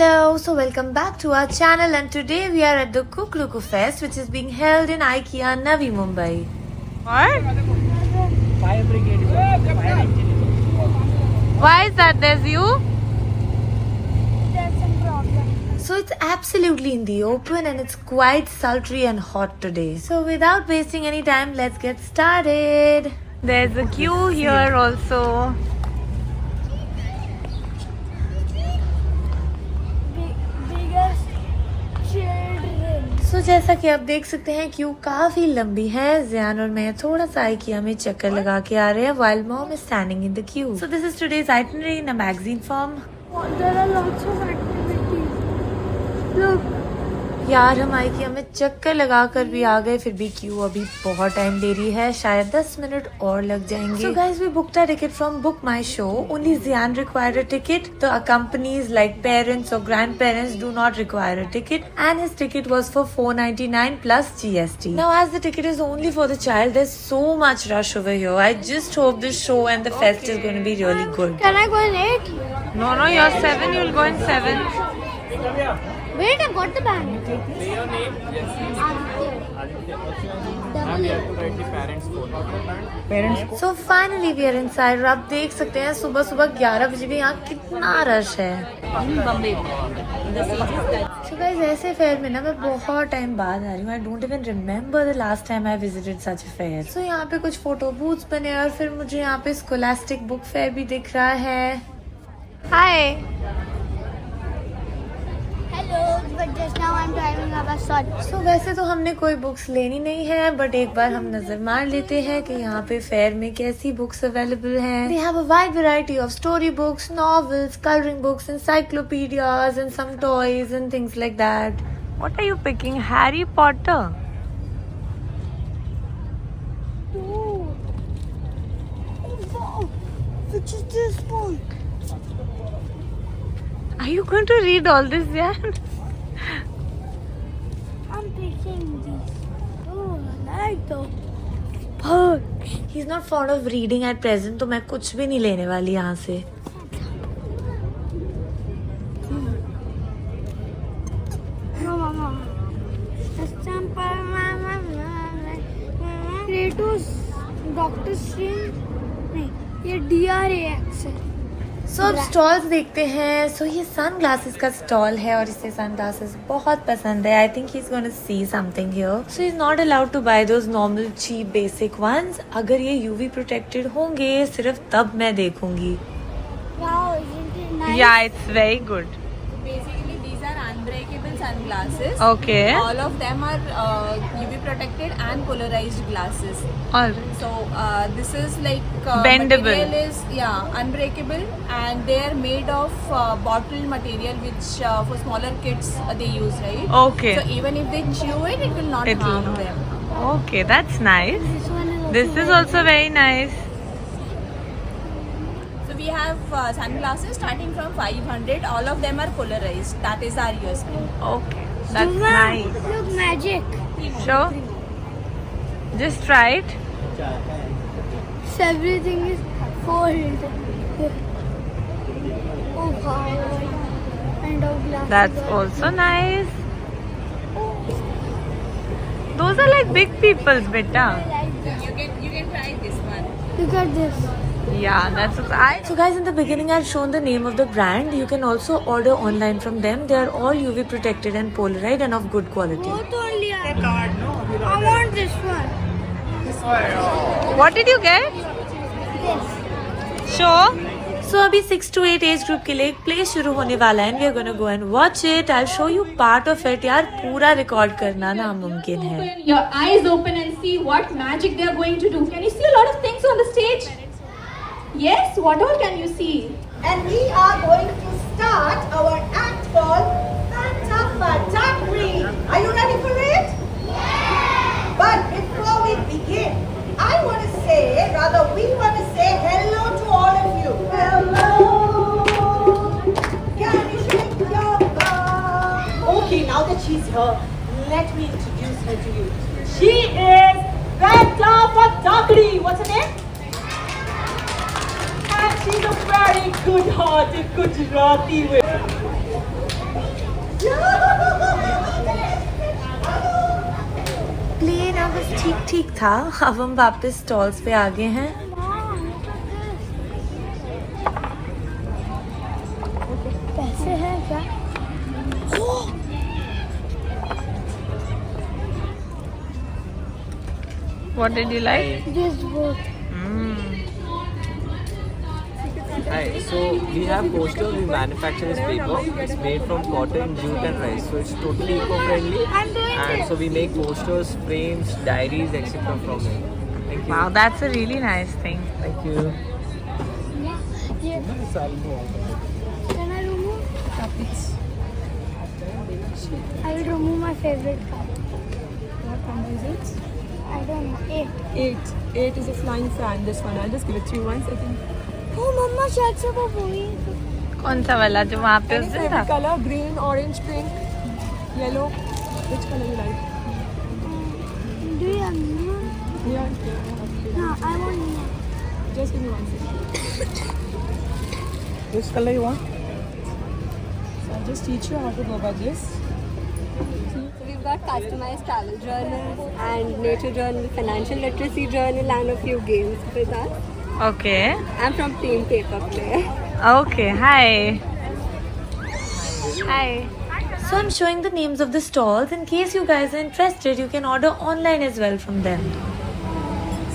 Hello, so welcome back to our channel and today we are at the Kukluku Fest which is being held in IKEA Navi Mumbai. What? Fire brigade is on. Fire engine is on. Why is that? There's you? There's some problem. So it's absolutely in the open and it's quite sultry and hot today. So without wasting any time, let's get started. There's a queue here also. Biggest children. So जैसा कि आप देख सकते हैं Q काफी लंबी है. ज़ियान और मैं थोड़ा सा IKEA में चक्कर लगा के आ रहे हैं while mom is standing in the queue. So this is today's itinerary in a magazine form. There are lots of activities. Look, यार हम IKEA में चक्कर लगा कर भी आ गए, फिर भी क्यू अभी बहुत टाइम ले रही है, शायद 10 मिनट और लग जाएंगे. So guys, we booked our ticket from Book My Show. Only Zian required a ticket. The accompanies like parents or grandparents do not require a ticket, and his ticket was for $4.99 plus GST. Now as the ticket is only for the child, there's so much rush over here. I just hope this show and the fest is going to be really good. can I go in 8? No, you're 7. You'll go in 7. Wait, I got the bag. Say your name. Yes. And you have to write the parents' phone. Parents' So finally we are inside. और आप देख सकते हैं सुबह सुबह 11 बजे भी यहाँ कितना रश है. So guys, ऐसे फेयर में ना मैं बहुत टाइम बाद आ रही हूँ. I don't even remember the last time I visited such a fair. So यहाँ पे कुछ फोटो बूथ्स बने और फिर मुझे यहाँ पे स्कोलास्टिक बुक फेयर भी दिख रहा है. Hi. Hello, but just now I'm driving a bus. Sorry. So वैसे तो हमने कोई बुक्स लेनी नहीं है, बट एक बार हम नजर मार लेते हैं कि यहाँ पे फेयर में कैसी बुक्स अवेलेबल हैं. They have a wide variety of story books, novels, coloring books, encyclopedias and some toys and things like that. What are you picking? Harry Potter? Oh, wow. Which is this one? Are you going to read all this, Zian? I'm picking this. Oh, I like the books. He's not fond of reading at present, तो मैं कुछ भी नहीं लेने वाली यहाँ से. No, Mama. Kratos, Doctor Strange. नहीं, ये DRAX है. So अब स्टॉल्स देखते हैं. So ये सन ग्लासेस का स्टॉल है और इसे सन ग्लासेस बहुत पसंद है. I think he's going to see something here. So he's not allowed to buy those normal cheap basic ones. अगर ये UV protected होंगे सिर्फ तब मैं देखूंगी. Wow, isn't it nice? Yeah, it's very good. Basically, these are unbreakable sunglasses. Okay. All of them are UV protected and polarized glasses. All right. So this is like Bendable. material is unbreakable, and they are made of bottle material, which for smaller kids they use, right? Okay. So even if they chew it, it will not It will harm not. them. Okay, that's nice. This one is This is also very nice. So we have sunglasses starting from 500. All of them are polarized. That is our USP. Okay, that's Zuma, nice. Look, magic. Sure. Just try it. So everything is folded. Oh wow. And our glasses That's are- also nice. Those are like big people's, beta. You can try this one. Look at this. Yeah, that's what So guys, in the beginning I've shown the name of the brand. You can also order online from them. They are all UV protected and polarized and of good quality. Both only are. I want this one. What did you get? This. Sure. So अभी 6 to 8 age group के लिए एक play शुरू होने वाला है. We are going to go and watch it. I'll show you part of it. यार पूरा रिकॉर्ड करना नामुमकिन है. Open your eyes open and see what magic they are going to do. Can you see a lot of things on the stage? Yes, what all can you see? And we are going to start our act called Fantafatagri. Are you ready for it? Yes! But before we begin, I want to say, rather we want to say hello to all of you. Hello! Can you shake your bum? Okay, now that she's here, let me introduce her to you. She is Fantafatagri. What's her name? And she's a very good-hearted Gujarati woman. ठीक ठीक था। अब हम वापस stalls पे आ गए हैं। पैसे हैं क्या? What did you like? This book. Hi, so we have posters we manufacture this paper. It's made from cotton, jute and rice. So it's totally eco-friendly. And so we make posters, frames, diaries, etc. from it. Thank you. Wow, that's a really nice thing. Thank you. Yeah. Can I remove? I will remove my favorite cup. What number is it? I don't know. 8. 8 is a flying fan. This one. I'll just give it to you 1 second. Oh, Mama, शायद से वो वही है। कौन सा वाला जो वहाँ पे Any उस दिन favorite था? color? Green, orange, pink, yellow. Which color you like? Do you have neon? Neon. No, I want neon. Just give me 1 second. Which color you want? So I'll just teach you how to go by this. So we've got customized travel journals and nature journal, financial literacy journal, and a few games with us. Okay. I'm from Team Paper Play. Okay. Hi. Hi. So I'm showing the names of the stalls. In case you guys are interested, you can order online as well from them.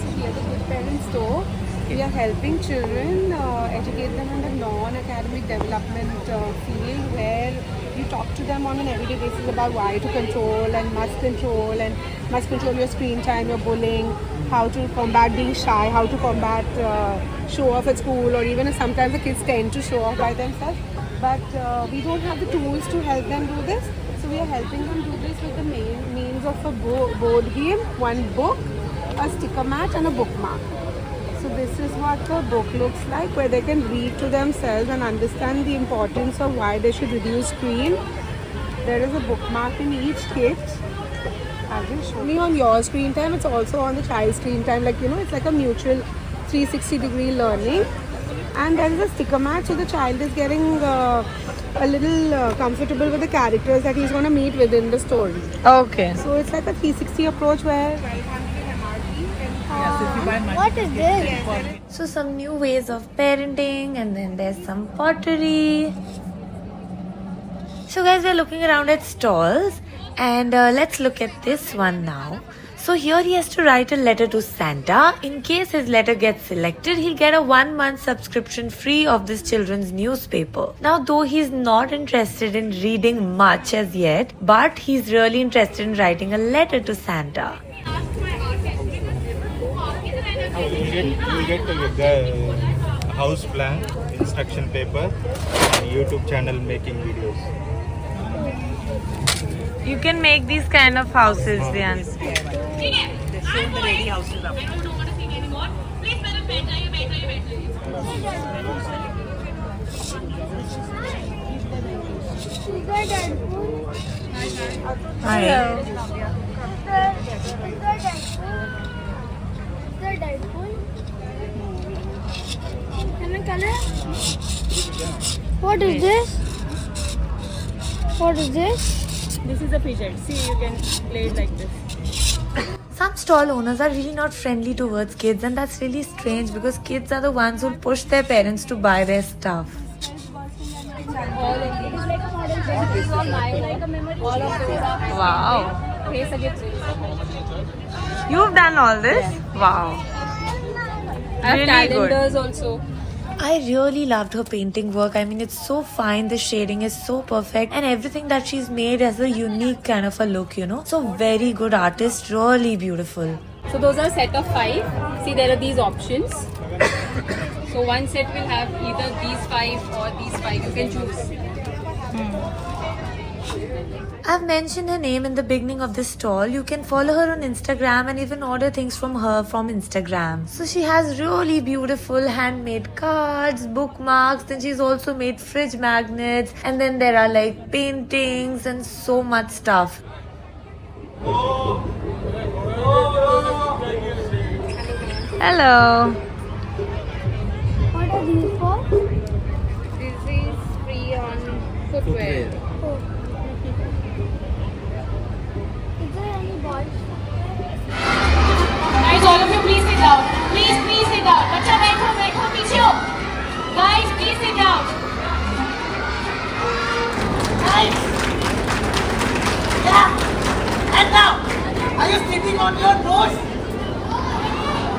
So we are the Good Parents Store. We are helping children educate them in the non-academic development field where you talk to them on an everyday basis about why to control and must control your screen time, your bullying, how to combat being shy, how to combat show off at school, or even if sometimes the kids tend to show off by themselves. But we don't have the tools to help them do this. So we are helping them do this with the means of a board game, one book, a sticker mat and a bookmark. So this is what the book looks like, where they can read to themselves and understand the importance of why they should reduce screen. There is a bookmark in each kit. I will show you on your screen time. It's also on the child's screen time. Like, you know, it's like a mutual 360-degree learning. And there is a sticker mat, so the child is getting a little comfortable with the characters that he's going to meet within the story. Okay. So it's like a 360 approach where What is this? So some new ways of parenting, and then there's some pottery. So guys, we're looking around at stalls, and let's look at this one now. So here he has to write a letter to Santa. In case his letter gets selected, he'll get a 1-month subscription free of this children's newspaper. Now, though he's not interested in reading much as yet, but he's really interested in writing a letter to Santa. You get the house plan, instruction paper, and YouTube channel making videos. You can make these kind of houses, Dian. Hi. What is this? What is this? this is a fidget. See, you can play it like this. Some stall owners are really not friendly towards kids, and that's really strange because kids are the ones who push their parents to buy their stuff. Wow. You've done all this? Wow. Really good. Also. I really loved her painting work. I mean, it's so fine, the shading is so perfect, and everything that she's made has a unique kind of a look, you know. So very good artist, really beautiful. So those are a set of 5. See, there are these options. So one set will have either these 5 or these 5. You can choose. I've mentioned her name in the beginning of this stall. You can follow her on Instagram and even order things from her from Instagram. So she has really beautiful handmade cards, bookmarks, then she's also made fridge magnets, and then there are like paintings and so much stuff. Hello. What are these for? This is free on footwear. Is there any balls? all of you please sit down. Please sit down. बच्चा बैठो पीछे हो. Guys, please sit down. Nice. Yeah. And now, are you sitting on your nose?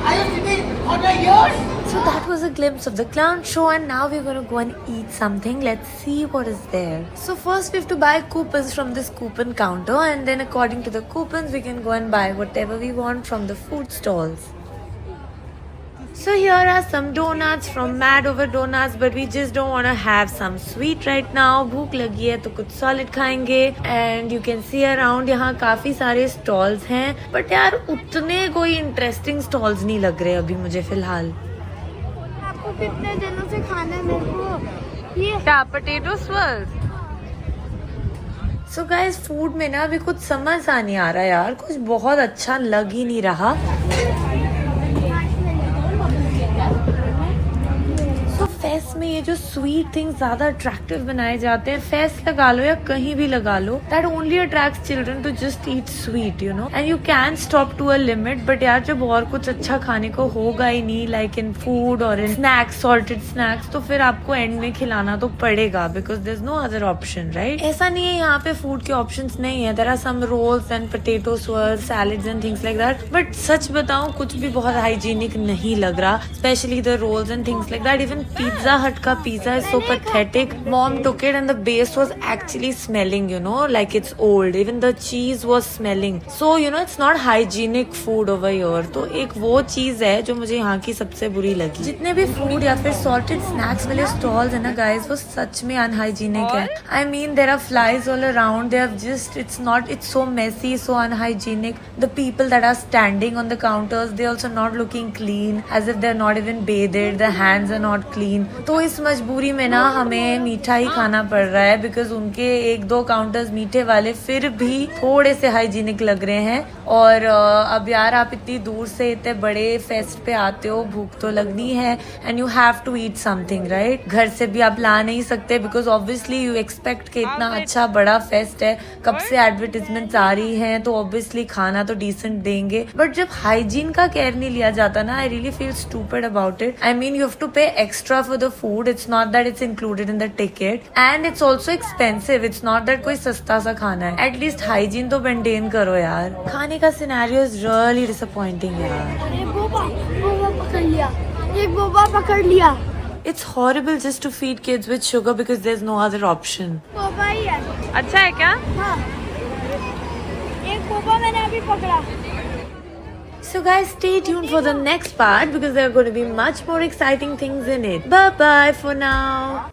Are you sitting on your ears? So that was a glimpse of the clown show, and now we're gonna go and eat something. Let's see what is there. So first we have to buy coupons from this coupon counter, and then according to the coupons we can go and buy whatever we want from the food stalls. So here are some donuts from Mad Over Donuts, but we just don't want to have some sweet right now. भूख लगी है तो कुछ solid खाएंगे. And you can see around यहाँ काफी सारे stalls हैं, but यार उतने कोई interesting stalls नहीं लग रहे अभी मुझे फिलहाल. आपको कितने दिनों से खाना है मेरे को ये क्या potato swirls? So guys, food में ना अभी कुछ समझ सा नहीं आ रहा यार, कुछ बहुत अच्छा लग ही नहीं रहा. फेस्ट में ये जो स्वीट थिंग्स ज्यादा अट्रैक्टिव बनाए जाते हैं, फेस्ट लगा लो या कहीं भी लगा लो, that only attracts children to just eat sweet, you know, and you can stop to a limit. But यार जब और कुछ अच्छा खाने को होगा ही नहीं, लाइक इन फूड और इन स्नैक्स, सॉल्टेड स्नैक्स, तो फिर आपको एंड में खिलाना तो पड़ेगा, because there is no other option, right. ऐसा नहीं है यहाँ पे फूड के ऑप्शंस नहीं है. There are some rolls and potato swirls, salads and things like that. But सच बताऊं, कुछ भी बहुत हाइजीनिक नहीं लग रहा, specially the rolls and things like that. Even Pizza Hut ka pizza is so pathetic. Mom took it and the base was actually smelling, you know, like it's old. Even the cheese was smelling. So, you know, it's not hygienic food over here. तो एक वो चीज है जो मुझे यहाँ की सबसे बुरी लगी. जितने भी फूड या फिर सॉल्टेड स्नैक्स वाले स्टॉल्स है ना गाइस, वो सच में अनहाइजीनिक है. I mean, there are flies all around. They have just, it's so messy, so unhygienic. The people that are standing on the counters, they also not looking clean, as if they're not even bathed. Their hands are not clean. तो इस मजबूरी में ना हमें मीठा ही खाना पड़ रहा है, बिकॉज उनके 1-2 काउंटर्स मीठे वाले फिर भी थोड़े से हाइजीनिक लग रहे हैं. और अब यार आप इतनी दूर से इतने बड़े फेस्ट पे आते हो, भूख तो लगनी है, and you have to eat something, right. घर से भी आप ला नहीं सकते, बिकॉज ऑब्वियसली यू एक्सपेक्ट कि इतना अच्छा बड़ा फेस्ट है, कब से एडवर्टीजमेंट्स आ रही हैं, तो ऑब्वियसली खाना तो डिसेंट देंगे. बट जब हाइजीन का केयर नहीं लिया जाता ना, I really feel stupid about it. I mean, you have to pay extra for the food. It's not that it's included in the ticket, and it's also expensive. It's not that कोई सस्ता सा खाना है. At least hygiene तो maintain करो यार. खाने का scenario is really disappointing यार. एक बोबा पकड़ लिया, एक बोबा पकड़ लिया. It's horrible just to feed kids with sugar because there's no other option. Boba ही है. अच्छा है क्या? हाँ, एक बोबा मैंने अभी पकड़ा. So guys, stay tuned for the next part because there are going to be much more exciting things in it. Bye bye for now.